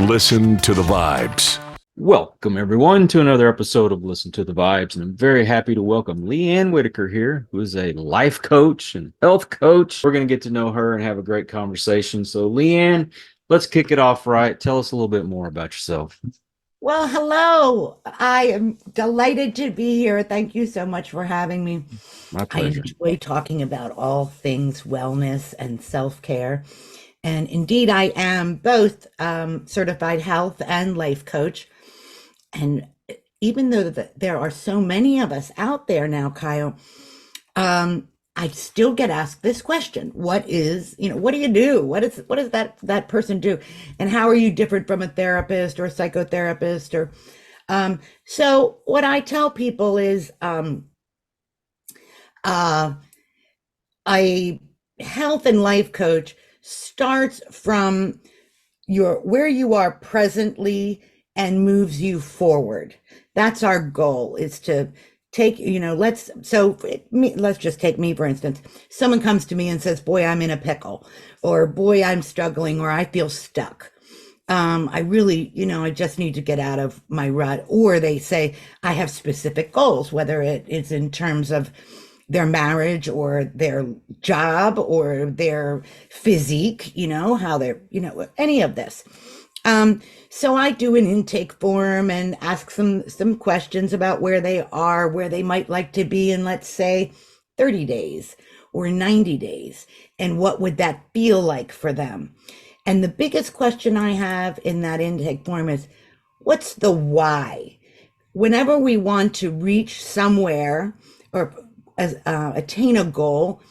Listen to the Vibes. Welcome, everyone, to another episode of Listen to the Vibes. And I'm very happy to welcome LeeAnne Whitaker here, who is a life coach and health coach. We're going to get to know her and have a great conversation. So, LeeAnne, let's kick it off right. Tell us a little bit more about yourself. Well, hello. I am delighted to be here. Thank you so much for having me. My I pleasure. enjoy talking about all things wellness and self-care. And indeed, I am both certified health and life coach. And even though there are so many of us out there now, Kyle, I still get asked this question. What do you do? What does that person do? And how are you different from a therapist or a psychotherapist? So what I tell people is a health and life coach starts from where you are presently and moves you forward. That's our goal, is to take, let's just take me, for instance. Someone comes to me and says, boy, I'm in a pickle, or boy, I'm struggling, or I feel stuck. I really, I just need to get out of my rut. Or they say, I have specific goals, whether it is in terms of their marriage or their job or their physique, how they're, any of this. So I do an intake form and ask some questions about where they are, where they might like to be in, let's say, 30 days or 90 days. And what would that feel like for them? And the biggest question I have in that intake form is, what's the why? Whenever we want to reach somewhere or attain a goal,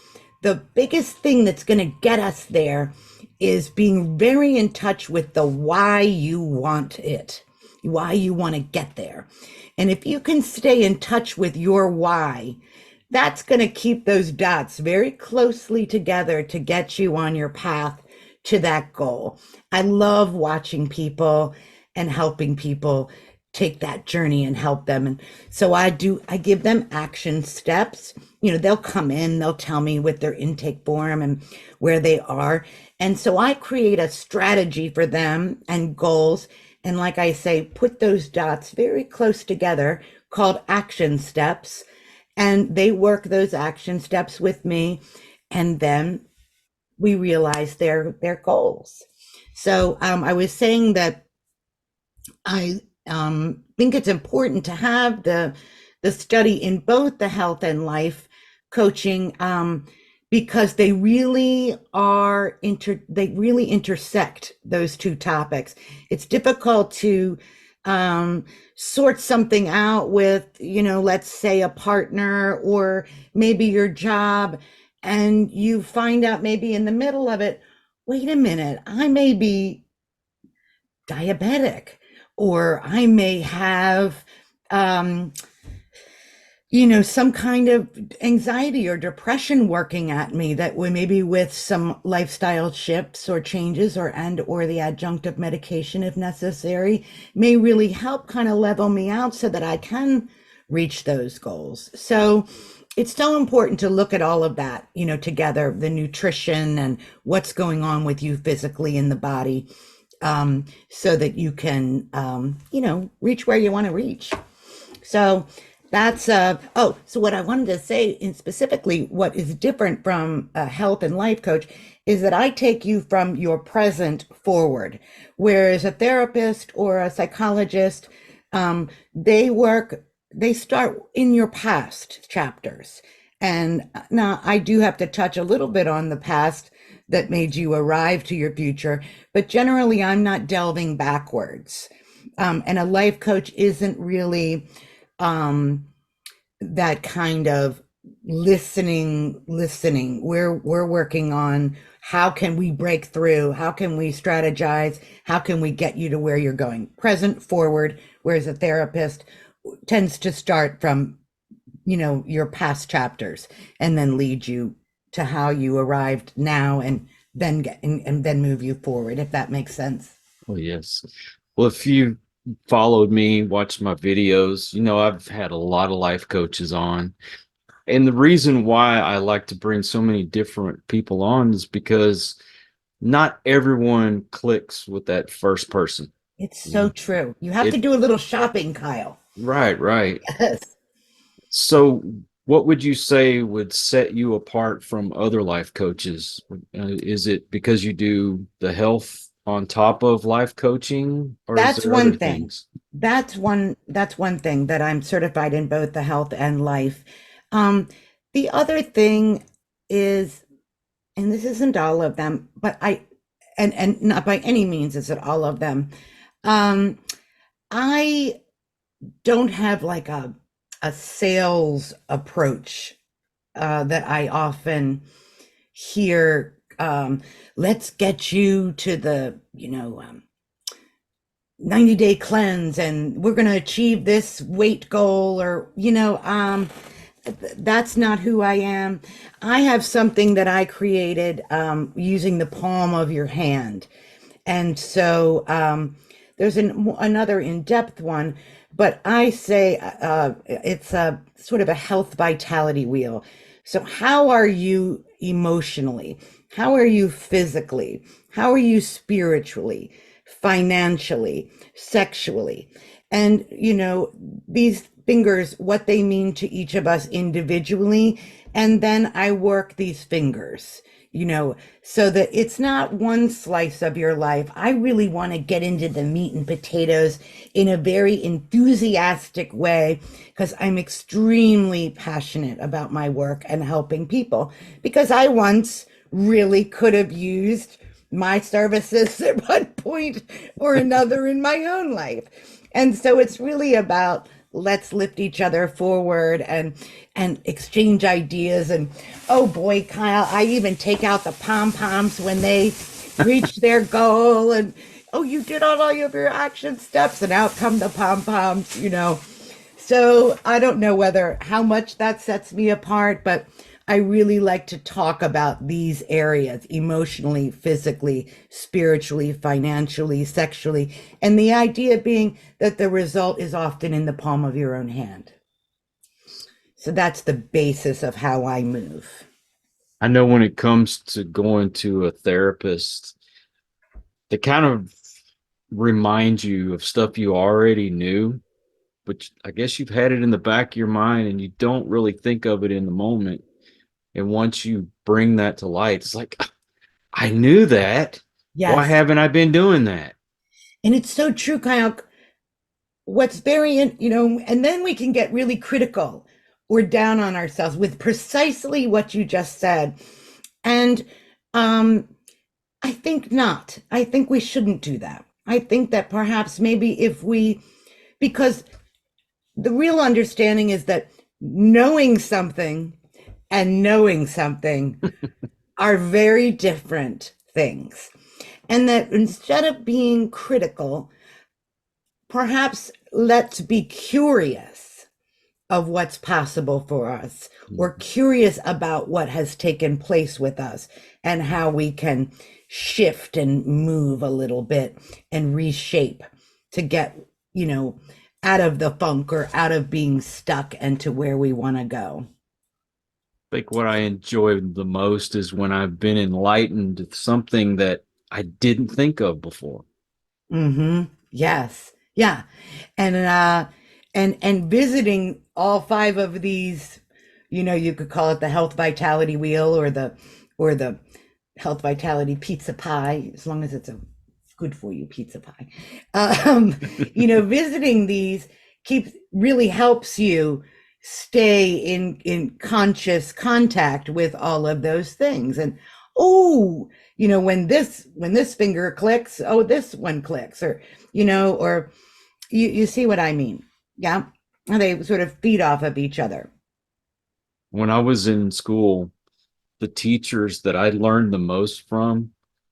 the biggest thing that's going to get us there is being very in touch with the why you want it, why you want to get there. And if you can stay in touch with your why, that's going to keep those dots very closely together to get you on your path to that goal. I love watching people and helping people take that journey and help them. And so I give them action steps. They'll come in, they'll tell me with their intake form and where they are. And so I create a strategy for them and goals. And like I say, put those dots very close together, called action steps. And they work those action steps with me. And then we realize their goals. So I was saying that I think it's important to have the study in both the health and life coaching, because they really intersect those two topics. It's difficult to sort something out with, let's say a partner or maybe your job, and you find out maybe in the middle of it, wait a minute, I may be diabetic, or I may have, some kind of anxiety or depression working at me that maybe with some lifestyle shifts or changes or the adjunctive medication, if necessary, may really help kind of level me out so that I can reach those goals. So it's so important to look at all of that, together, the nutrition and what's going on with you physically in the body, so that you can, reach where you want to reach. So that's, so what I wanted to say in specifically, what is different from a health and life coach is that I take you from your present forward, whereas a therapist or a psychologist, they start in your past chapters. And now I do have to touch a little bit on the past that made you arrive to your future, but generally I'm not delving backwards. And a life coach isn't really that kind of listening. We're working on how can we break through, how can we strategize, how can we get you to where you're going, present forward, whereas a therapist tends to start from your past chapters and then lead you to how you arrived now, and then move you forward, if that makes sense. Oh, yes. Well, if you followed me, watched my videos, I've had a lot of life coaches on. And the reason why I like to bring so many different people on is because not everyone clicks with that first person. It's You so know, true. You have to it do a little shopping, Kyle. right, right. Yes. So, what would you say would set you apart from other life coaches? Is it because you do the health on top of life coaching, or is That's there other one thing. things? That's one thing that I'm certified in both the health and life. Um, the other thing is, and this isn't all of them, but and not by any means is it all of them. Um, I don't have like a sales approach that I often hear. Let's get you to the 90-day cleanse, and we're going to achieve this weight goal, or that's not who I am. I have something that I created using the palm of your hand. And so there's another in-depth one, but I say it's a sort of a health vitality wheel. So how are you emotionally? How are you physically? How are you spiritually, financially, sexually? And, these fingers, what they mean to each of us individually. And then I work these fingers, so that it's not one slice of your life. I really want to get into the meat and potatoes in a very enthusiastic way because I'm extremely passionate about my work and helping people. Because I once really could have used my services at one point or another in my own life. And so it's really about let's lift each other forward and exchange ideas. And oh boy, Kyle, I even take out the pom-poms when they reach their goal. And oh, you did all of your action steps, and out come the pom-poms. So I don't know whether how much that sets me apart, but I really like to talk about these areas emotionally, physically, spiritually, financially, sexually. And the idea being that the result is often in the palm of your own hand. So that's the basis of how I move. I know when it comes to going to a therapist, they kind of remind you of stuff you already knew, but I guess you've had it in the back of your mind and you don't really think of it in the moment. And once you bring that to light, it's like, I knew that. Why Yes. haven't I been doing that? And it's so true, Kyle. What's very, and then we can get really critical or down on ourselves with precisely what you just said. And um, I think not. I think we shouldn't do that. I think that perhaps maybe because the real understanding is that knowing something and knowing something are very different things. And that instead of being critical, perhaps let's be curious of what's possible for us, or curious about what has taken place with us and how we can shift and move a little bit and reshape to get, out of the funk or out of being stuck and to where we want to go. I think what I enjoy the most is when I've been enlightened to something that I didn't think of before. Yes. Yeah. And visiting all five of these, you could call it the health vitality wheel or the health vitality pizza pie, as long as it's a good for you pizza pie. Visiting these really helps you stay in conscious contact with all of those things. And oh, when this finger clicks, oh, this one clicks, or you see what I mean. Yeah. And they sort of feed off of each other. When I was in school, the teachers that I learned the most from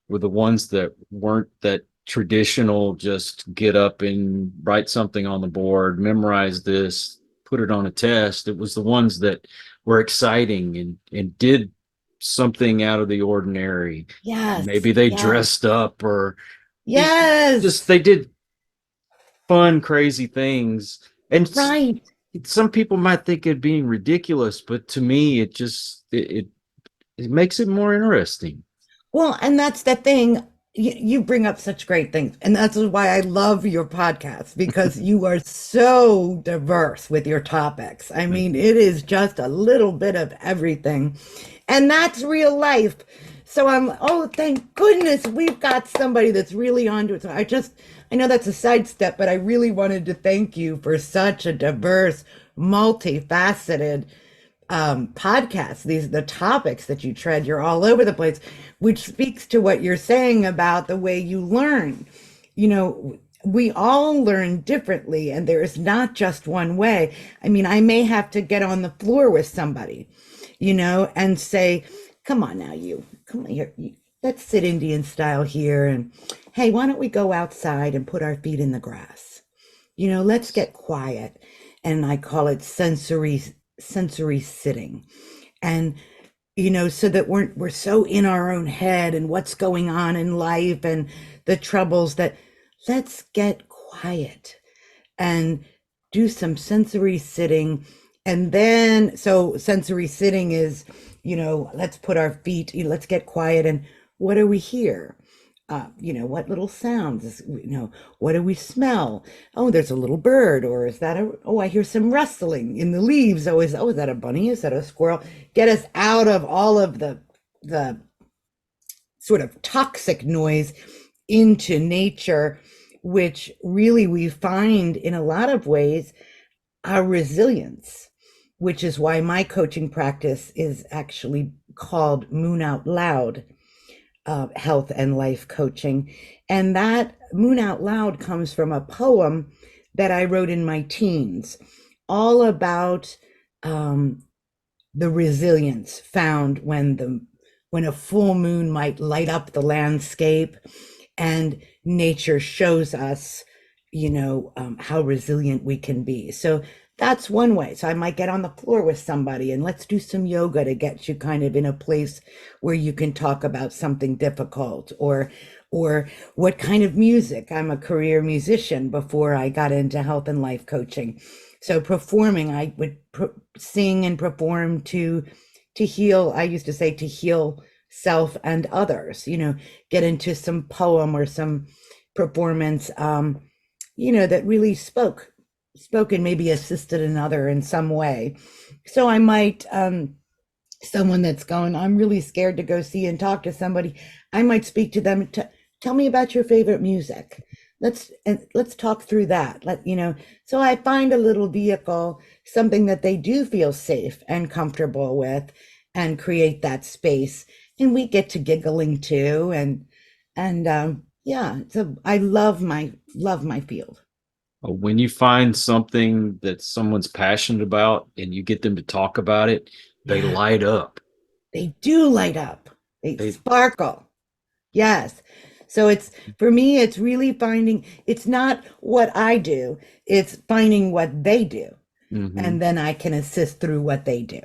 were the ones that weren't that traditional, just get up and write something on the board, memorize this, put it on a test. It was the ones that were exciting and did something out of the ordinary. Yes. Maybe they Yes. dressed up or just Yes. they did fun, crazy things. And Right. some people might think it being ridiculous, but to me, it makes it more interesting. Well, and that's the thing. you bring up such great things. And that's why I love your podcast, because you are so diverse with your topics. I mean, it is just a little bit of everything. And that's real life. So oh, thank goodness we've got somebody that's really onto it. So I know that's a sidestep, but I really wanted to thank you for such a diverse, multifaceted podcasts. These are the topics that you tread. You're all over the place, which speaks to what you're saying about the way you learn. You know, we all learn differently, and there is not just one way. I mean, I may have to get on the floor with somebody, and say, come on now, come here. Let's sit Indian style here. And hey, why don't we go outside and put our feet in the grass? Let's get quiet. And I call it sensory sitting. And so that we're so in our own head and what's going on in life and the troubles, that let's get quiet and do some sensory sitting. And then, so sensory sitting is, let's put our feet, let's get quiet. And what do we hear? What little sounds, what do we smell? Oh, there's a little bird, or is that I hear some rustling in the leaves. Is that a bunny? Is that a squirrel? Get us out of all of the sort of toxic noise into nature, which really we find in a lot of ways our resilience, which is why my coaching practice is actually called Moon Out Loud. Health and life coaching. And that Moon Out Loud comes from a poem that I wrote in my teens, all about the resilience found when a full moon might light up the landscape, and nature shows us, how resilient we can be. So that's one way. So I might get on the floor with somebody and let's do some yoga to get you kind of in a place where you can talk about something difficult, or what kind of music. I'm a career musician before I got into health and life coaching. So performing, I would sing and perform to heal. I used to say to heal self and others, get into some poem or some performance, that really spoke and maybe assisted another in some way. So I might, someone that's going, I'm really scared to go see and talk to somebody, I might speak to them, tell me about your favorite music. Let's talk through that. So I find a little vehicle, something that they do feel safe and comfortable with, and create that space. And we get to giggling too. Yeah, so I love my field. When you find something that someone's passionate about and you get them to talk about it, they Yeah. light up. They do light up. They sparkle. Yes. So for me, it's really finding, it's not what I do, it's finding what they do. Mm-hmm. And then I can assist through what they do,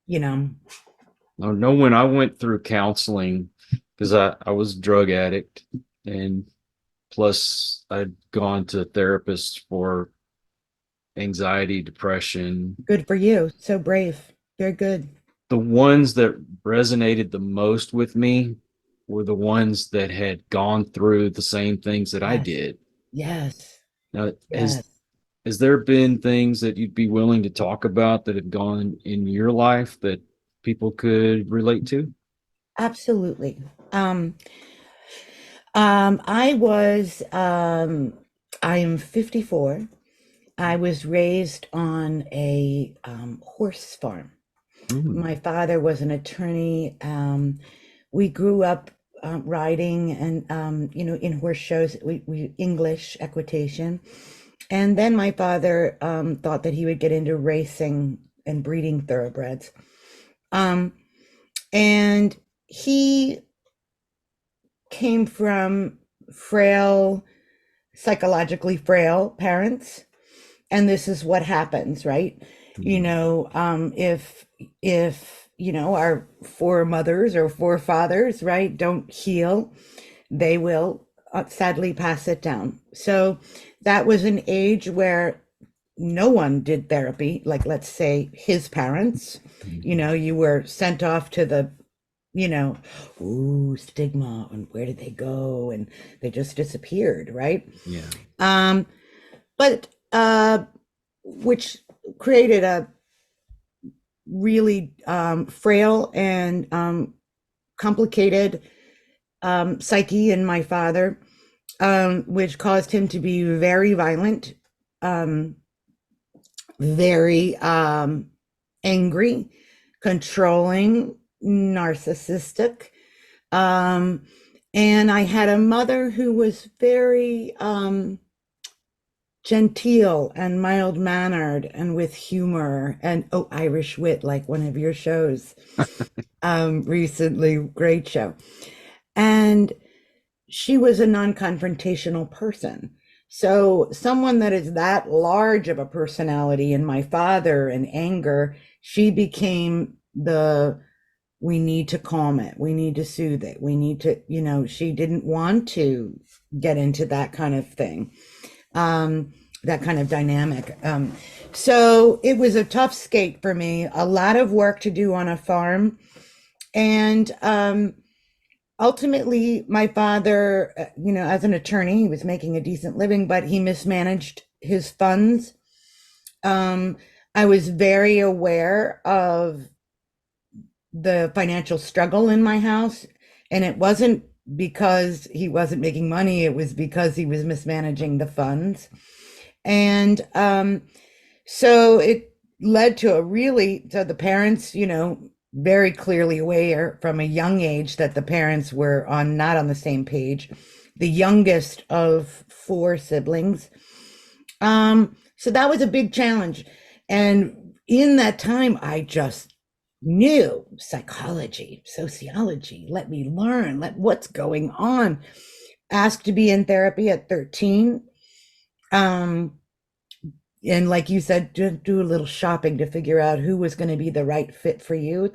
I know when I went through counseling, because I was a drug addict, and plus I'd gone to therapists for anxiety, depression. Good for you. So brave. Very good. The ones that resonated the most with me were the ones that had gone through the same things that I did. Yes. Now, Yes. has there been things that you'd be willing to talk about that have gone in your life that people could relate to? Absolutely. I am 54. I was raised on a horse farm. My father was an attorney. We grew up riding and, in horse shows, we English equitation. And then my father thought that he would get into racing and breeding thoroughbreds. And he came from psychologically frail parents. And this is what happens, right? If our foremothers or forefathers, right, don't heal, they will sadly pass it down. So that was an age where no one did therapy, like let's say his parents. You were sent off to the you know, ooh, stigma, and where did they go? And they just disappeared, right? Yeah. But which created a really frail and complicated psyche in my father, which caused him to be very violent, very angry, controlling, narcissistic. Um, and I had a mother who was very genteel and mild mannered and with humor and Irish wit, like one of your shows recently. Great show. And she was a non-confrontational person. So someone that is that large of a personality in my father and anger, she became the, we need to calm it. We need to soothe it. We need to, she didn't want to get into that kind of thing, that kind of dynamic. So it was a tough skate for me, a lot of work to do on a farm. And ultimately, my father, as an attorney, he was making a decent living, but he mismanaged his funds. I was very aware of the financial struggle in my house, and it wasn't because he wasn't making money, it was because he was mismanaging the funds. And so it led to so the parents, very clearly aware from a young age that the parents were not on the same page, the youngest of 4 siblings. So that was a big challenge. And in that time, I just knew psychology, sociology, let me learn, what's going on. Asked to be in therapy at 13. And like you said, do a little shopping to figure out who was going to be the right fit for you.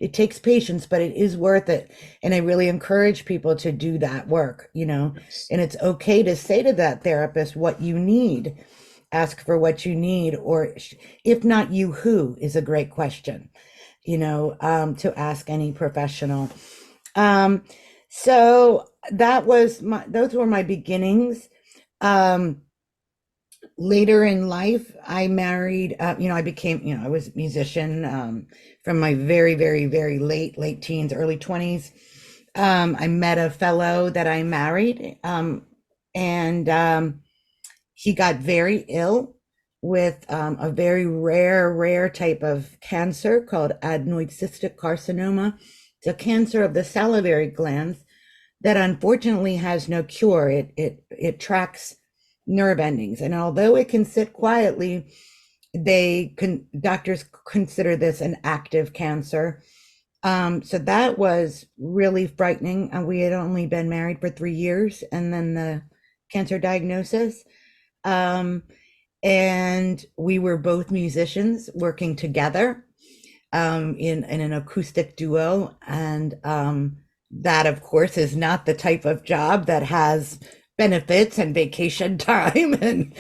It takes patience, but it is worth it. And I really encourage people to do that work, Yes. and it's okay to say to that therapist what you need. Ask for what you need, or if not you, who is a great question, to ask any professional. So those were my beginnings. Later in life, I married, I became, I was a musician from my very, very, very late teens, early 20s. I met a fellow that I married, and he got very ill with a very rare type of cancer called adenoid cystic carcinoma. It's a cancer of the salivary glands that unfortunately has no cure. It tracks nerve endings, and although it can sit quietly, doctors consider this an active cancer. So that was really frightening. We had only been married for 3 years, and then the cancer diagnosis. And we were both musicians working together in an acoustic duo, and that, of course, is not the type of job that has benefits and vacation time and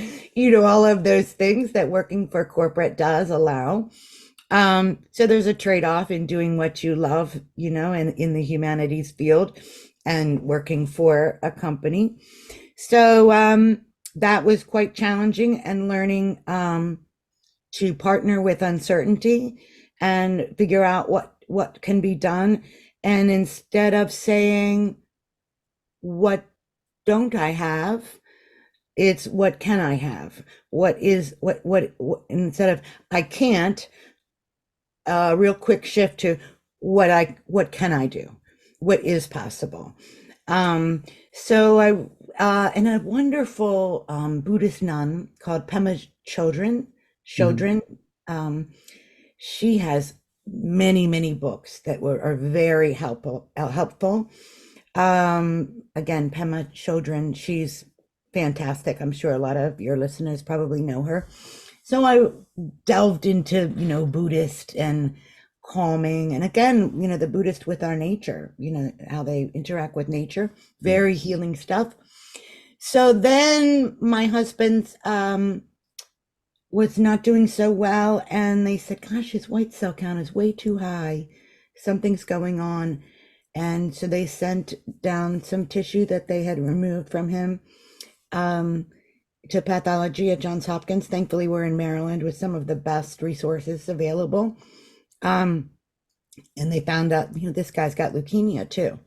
all of those things that working for corporate does allow. So there's a trade-off in doing what you love, and in the humanities field and working for a company. So that was quite challenging, and learning to partner with uncertainty and figure out what can be done. And instead of saying, what don't I have? It's what can I have? What instead of I can't, a real quick shift to what can I do? What is possible? So and a wonderful Buddhist nun called Pema Chodron, she has many books that are very helpful. Again, Pema Chodron, she's fantastic. I'm sure a lot of your listeners probably know her. So I delved into, Buddhist and calming, and again, the Buddhist with our nature, how they interact with nature, very healing stuff. So then my husband's was not doing so well, and they said, gosh, his white cell count is way too high. something's going on. And so they sent down some tissue that they had removed from him um, to pathology at Johns Hopkins. Thankfully, we're in Maryland with some of the best resources available. Um, and they found out, this guy's got leukemia too.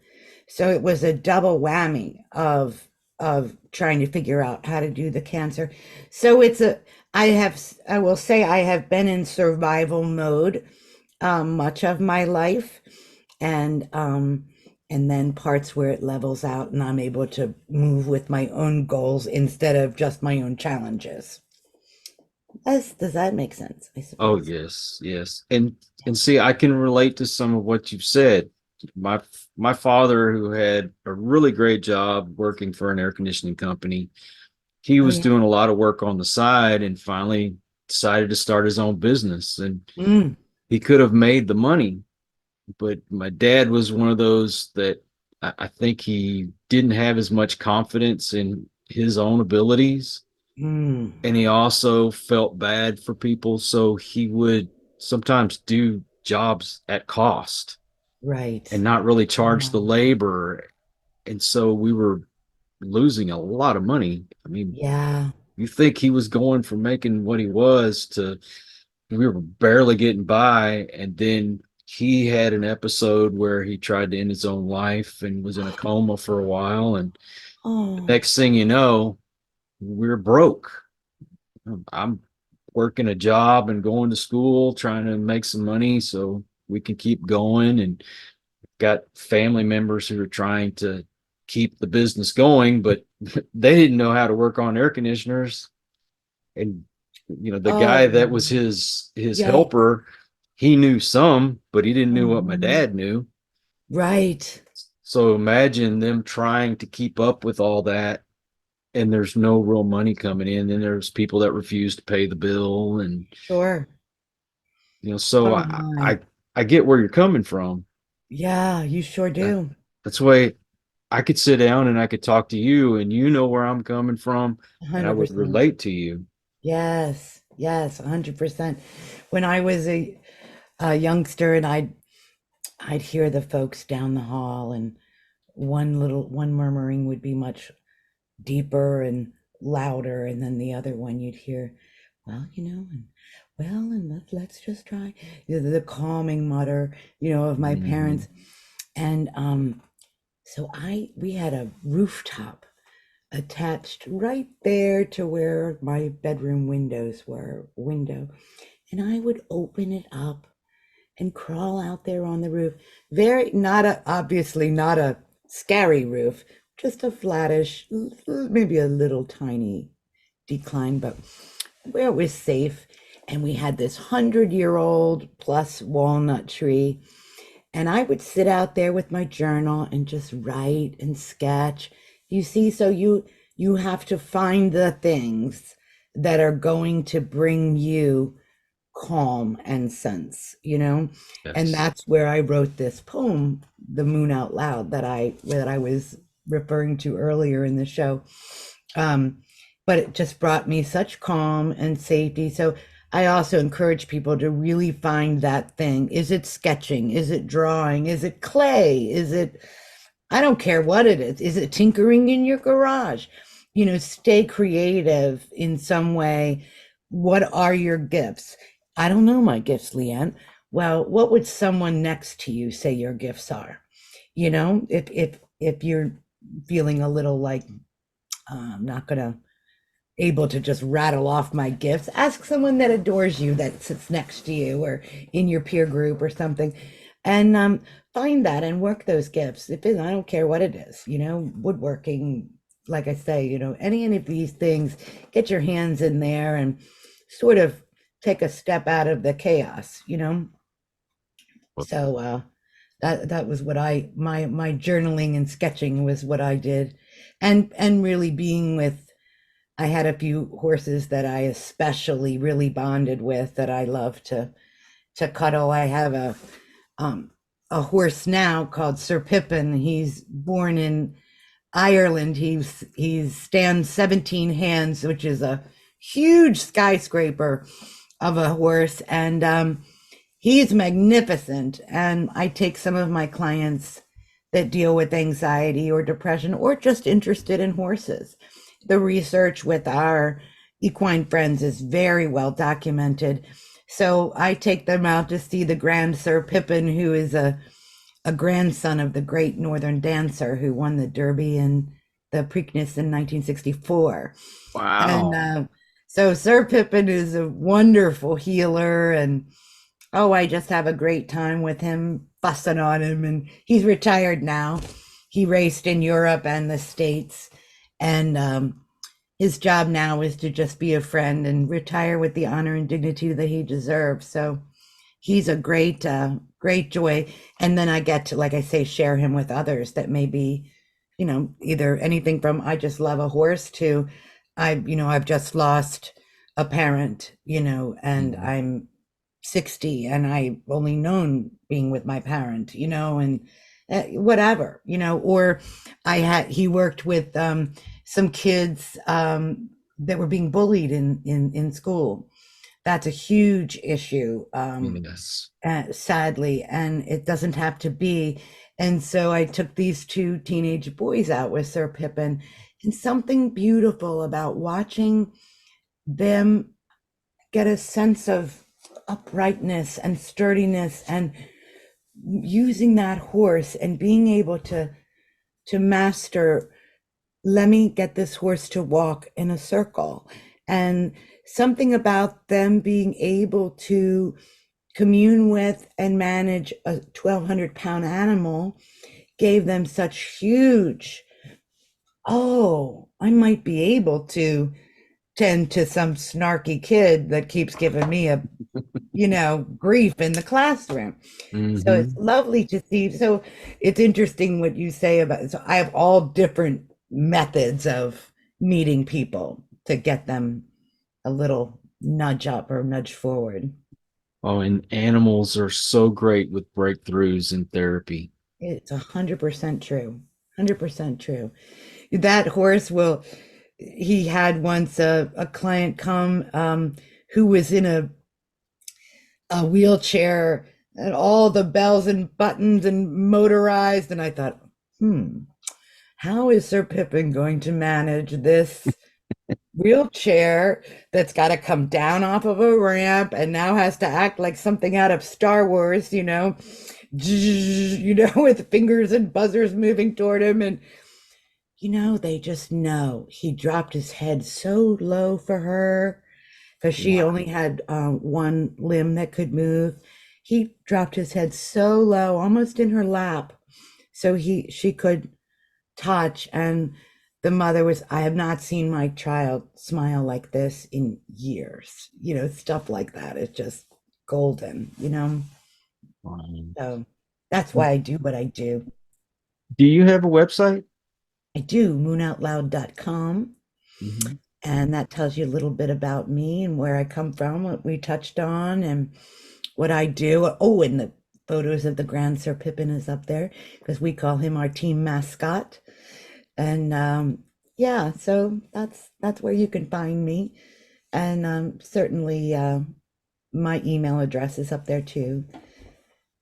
So it was a double whammy of trying to figure out how to do the cancer. So I will say I have been in survival mode much of my life, and then parts where it levels out and I'm able to move with my own goals instead of just my own challenges. Does that make sense? I Oh, suppose. yes, yes. And see, I can relate to some of what you've said. My my father, who had a really great job working for an air conditioning company, he Oh was yeah. doing a lot of work on the side and finally decided to start his own business. And Mm, he could have made the money, but my dad was one of those that I think he didn't have as much confidence in his own abilities. mm, And he also felt bad for people. So he would sometimes do jobs at cost and right. not really charge the Um, labor. And so we were losing a lot of money. I mean, yeah. you think he was going from making what he was to we were barely getting by. And then he had an episode where he tried to end his own life and was in a coma for a while. And the Oh, next thing you know, we're broke. I'm working a job and going to school, trying to make some money so we can keep going. And got family members who are trying to keep the business going, but they didn't know how to work on air conditioners. And the guy oh, that was his yeah. helper, he knew some, but he didn't know what my Mhm. dad knew. Right. So imagine them trying to keep up with all that, and there's no real money coming in. And there's people that refuse to pay the bill, and Sure. so Oh I my. I, I get where you're coming from. Yeah, you sure That, do. that's why I could sit down and I could talk to you, and you know where I'm coming from, and I would 100%. relate to you. Yes. Yes, 100%. When I was a youngster and I'd hear the folks down the hall, and one murmuring would be much deeper and louder, and then the other one you'd hear, well, and let's just try, the calming mutter, of my Mhm. parents. And so I we had a rooftop attached right there to where my bedroom window, and I would open it up and crawl out there on the roof. Very not a obviously not a scary roof, just a flattish, maybe a little tiny decline, but where it was safe. And we had this 100-year-old plus walnut tree. And I would sit out there with my journal and just write and sketch. You see, so you have to find the things that are going to bring you calm and sense. And Yes. that's where I wrote this poem, The Moon Out Loud, that I was referring to earlier in the show. um but it just brought me such calm and safety. So I also encourage people to really find that thing. Is it sketching? Is it drawing? Is it clay? Is it, I don't care what it is. Is it tinkering in your garage? Stay creative in some way. What are your gifts? I don't know my gifts, LeeAnne. Well, what would someone next to you say your gifts are? If you're feeling a little like, I'm not gonna able to just rattle off my gifts, ask someone that adores you, that sits next to you or in your peer group or something, and find that and work those gifts. I don't care what it is, woodworking, like I say, any of these things, get your hands in there and sort of take a step out of the chaos. So that was what my journaling and sketching was what I did. And really being with, I had a few horses that I especially really bonded with, that I love to cuddle. I have a horse now called Sir Pippin. He's born in Ireland. He stands 17 hands, which is a huge skyscraper of a horse. And He's magnificent. And I take some of my clients that deal with anxiety or depression or just interested in horses. The research with our equine friends is very well documented. So I take them out to see the Grand Sir Pippin, who is a grandson of the great Northern dancer who won the Derby and the Preakness in 1964. And Wow. so Sir Pippin is a wonderful healer. And oh, I just have a great time with him, fussing on him. And he's retired now. He raced in Europe and the States. And his job now is to just be a friend and retire with the honor and dignity that he deserves. So he's a great joy. And then I get to, like I say, share him with others that may be, either anything from I just love a horse to I've just lost a parent, and I'm 60 and I've only known being with my parent, and whatever, or he worked with some kids that were being bullied in school. That's a huge issue, Yes. sadly, and it doesn't have to be. And so I took these two teenage boys out with Sir Pippin, and something beautiful about watching them get a sense of uprightness and sturdiness and using that horse and being able to master, let me get this horse to walk in a circle. And something about them being able to commune with and manage a 1,200-pound animal gave them such huge, oh, I might be able to tend to some snarky kid that keeps giving me a grief in the classroom. So it's Mm-hmm. lovely to see. So it's interesting what you say about, so I have all different methods of meeting people to get them a little nudge up or nudge forward. Oh, and animals are so great with breakthroughs in therapy. It's 100% true. 100% true. That horse he had once a client come who was in a wheelchair and all the bells and buttons and motorized. And I thought, how is Sir Pippin going to manage this wheelchair that's got to come down off of a ramp and now has to act like something out of Star Wars, with fingers and buzzers moving toward him. And, they just know he dropped his head so low for her because she Wow. only had one limb that could move. He dropped his head so low, almost in her lap, so she could touch. And the mother was, I have not seen my child smile like this in years, stuff like that. It's just golden. Wow. So that's why I do what I do. Do you have a website? I do, moonoutloud.com. Mhm. And that tells you a little bit about me and where I come from, what we touched on, and what I do. Oh, and the photos of the Grand Sir Pippin is up there because we call him our team mascot. And yeah, so that's where you can find me. And certainly my email address is up there too.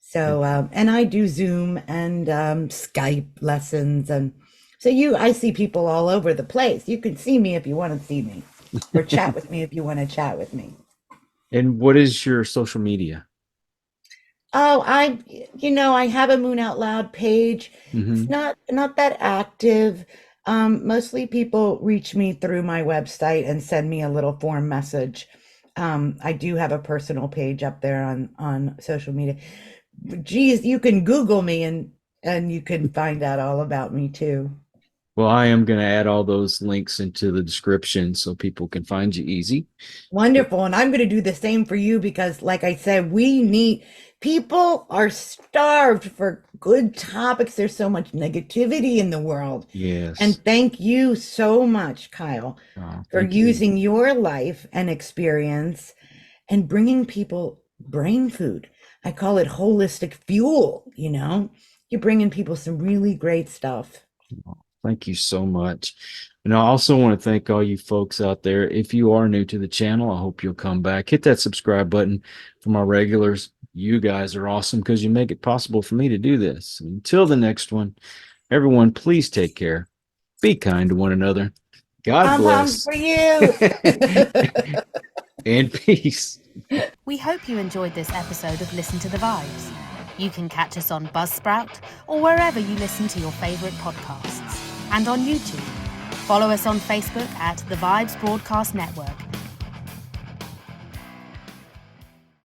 So and I do Zoom and Skype lessons, and so I see people all over the place. You can see me if you want to see me, or chat with me if you want to chat with me. And what is your social media? Oh, I have a Moon Out Loud page. It's Hmm. not that active. Mostly people reach me through my website and send me a little form message. I do have a personal page up there on social media. Geez, you can Google me and you can find out all about me too. Well, I am going to add all those links into the description so people can find you easy. Wonderful. And I'm going to do the same for you because, like I said, people are starved for good topics. There's so much negativity in the world. Yes. And thank you so much, Kyle, Oh, for thank you. using your life and experience and bringing people brain food. I call it holistic fuel. You're bringing people some really great stuff. Thank you so much. And I also want to thank all you folks out there. If you are new to the channel, I hope you'll come back. Hit that subscribe button for my regulars. You guys are awesome because you make it possible for me to do this. Until the next one, everyone, please take care. Be kind to one another. God bless. For you. And peace. We hope you enjoyed this episode of Listen to the Vibes. You can catch us on Buzzsprout or wherever you listen to your favourite podcasts. And on YouTube. Follow us on Facebook at The Vibes Broadcast Network